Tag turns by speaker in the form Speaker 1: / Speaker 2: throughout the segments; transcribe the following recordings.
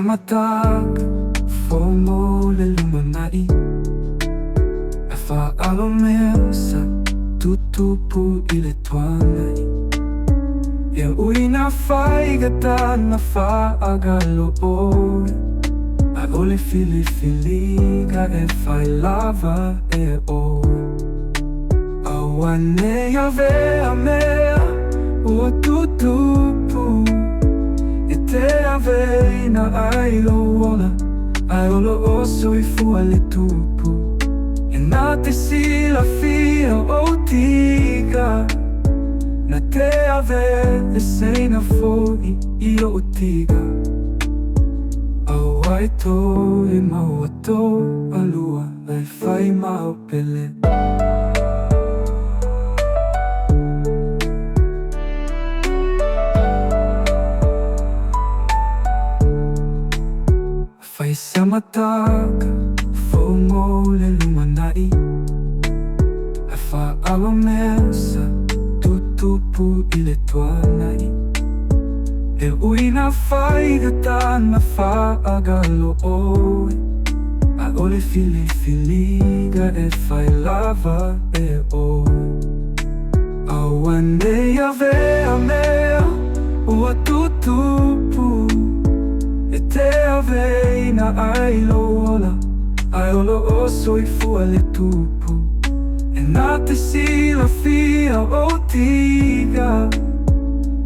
Speaker 1: matag Fomo le lumanai E whaalo mea sa tutupu I le tuanai E ui na whaigata na whaagalo oi A ole fili filiga e whai lava e oi Aua nea vea mea ua tutupu E te ave na ailo ola Aiolo oso I fua le tupu E na te sila fia o tiga Na te ave le seina foi I o tiga Au ai tō e maua tō alua Ai whai mau Pele Whai sa mataka Fomo le lumanai Ai whaalo mea sa tutupu I le tuanai E ui na whaigata na whaagalo oi A ole fili filiga e whai lava e oi Aua nea vea mea ua tutupu E te ave na ailo ola Aiolo oso I fua le tupu E na te sila fia o tiga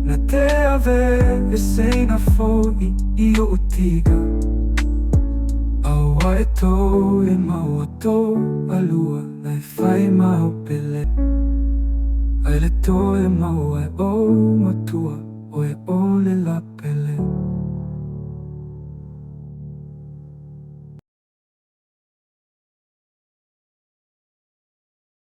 Speaker 1: Na te ave e seina foi I o tiga Aua e tō e maua tō alua Ai whai mau Pele Ai le tō e maua e o Matua